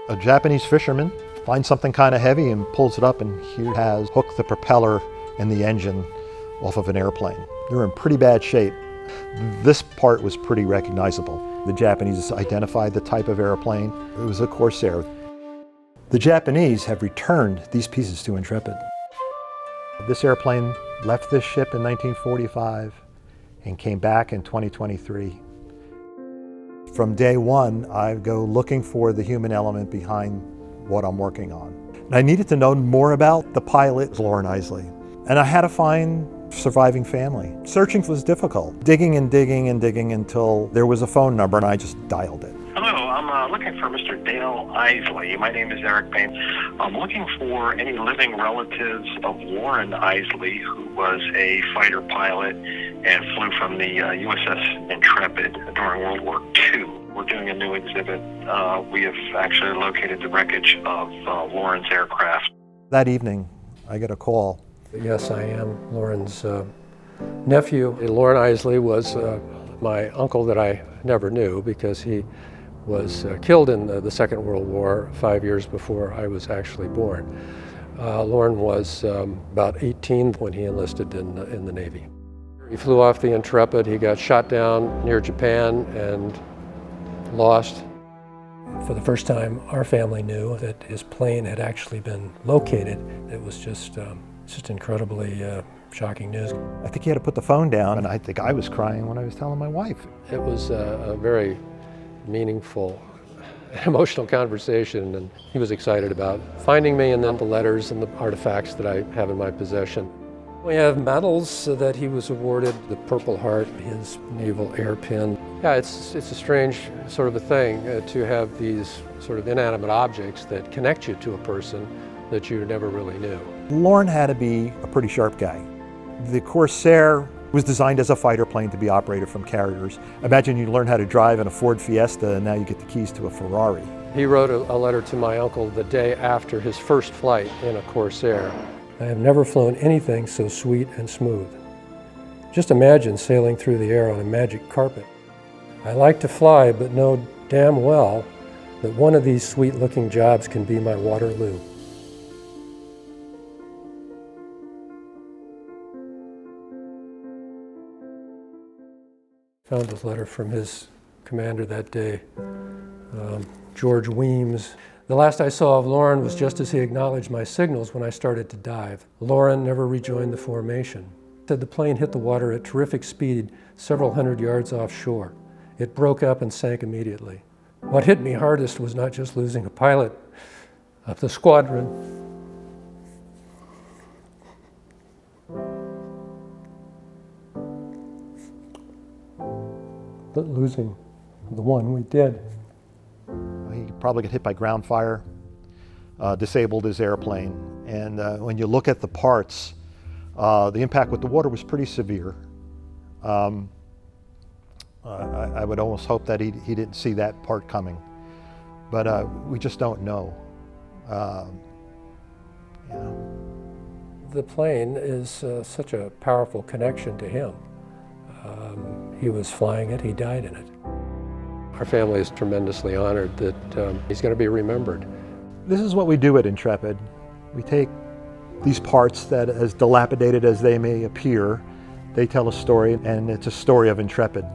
A Japanese fisherman finds something kind of heavy and pulls it up, and he has hooked the propeller and the engine off of an airplane. They're in pretty bad shape. This part was pretty recognizable. The Japanese identified the type of airplane. It was a Corsair. The Japanese have returned these pieces to Intrepid. This airplane left this ship in 1945 and came back in 2023. From day one, I go looking for the human element behind what I'm working on. And I needed to know more about the pilot, Loren Isley. And I had to find surviving family. Searching was difficult. Digging and digging and digging until there was a phone number, and I just dialed it. Hello, I'm looking for Mr. Dale Isley. My name is Eric Payne. I'm looking for any living relatives of Loren Isley, who was a fighter pilot and flew from the USS Intrepid during World War II. We're doing a new exhibit. We have actually located the wreckage of Loren's aircraft. That evening, I get a call. Yes, I am Loren's nephew. Loren Isley was my uncle that I never knew because he was killed in the Second World War 5 years before I was actually born. Loren was about 18 when he enlisted in the Navy. He flew off the Intrepid. He got shot down near Japan and lost. For the first time, our family knew that his plane had actually been located. It was just incredibly shocking news. I think he had to put the phone down, and I think I was crying when I was telling my wife. It was a very meaningful, emotional conversation, and he was excited about finding me, and then the letters and the artifacts that I have in my possession. We have medals that he was awarded, the Purple Heart, his naval airpin. Yeah, it's a strange sort of a thing to have these sort of inanimate objects that connect you to a person that you never really knew. Loren had to be a pretty sharp guy. The Corsair was designed as a fighter plane to be operated from carriers. Imagine you learn how to drive in a Ford Fiesta and now you get the keys to a Ferrari. He wrote a letter to my uncle the day after his first flight in a Corsair. I have never flown anything so sweet and smooth. Just imagine sailing through the air on a magic carpet. I like to fly, but know damn well that one of these sweet-looking jobs can be my Waterloo. Found a letter from his commander that day, George Weems. The last I saw of Loren was just as he acknowledged my signals when I started to dive. Loren never rejoined the formation. Said the plane hit the water at terrific speed several hundred yards offshore. It broke up and sank immediately. What hit me hardest was not just losing a pilot of the squadron, but losing the one we did. He probably got hit by ground fire, disabled his airplane. And when you look at the parts, the impact with the water was pretty severe. I would almost hope that he didn't see that part coming. But we just don't know. The plane is such a powerful connection to him. He was flying it, he died in it. Our family is tremendously honored that he's going to be remembered. This is what we do at Intrepid. We take these parts that, as dilapidated as they may appear, they tell a story, and it's a story of Intrepid.